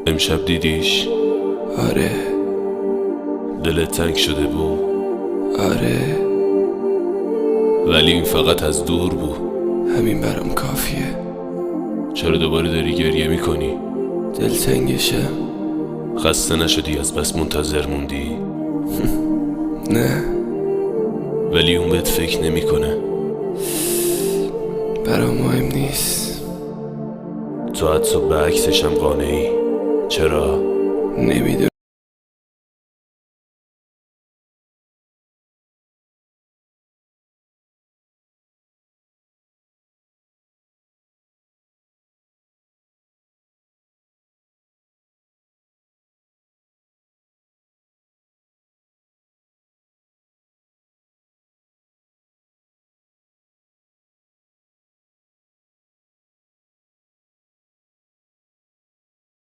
امشب دیدیش؟ آره. دلت تنگ شده بود؟ آره. ولی این فقط از دور بود. همین برام کافیه. چرا دوباره داری گریه میکنی؟ دلتنگشم. خسته نشدی از بس منتظر موندی؟ نه، ولی اون بهت فکر نمیکنه. برام مهم نیست. تو حتی به عکسش هم قانعی. چرا؟ نمیدونم.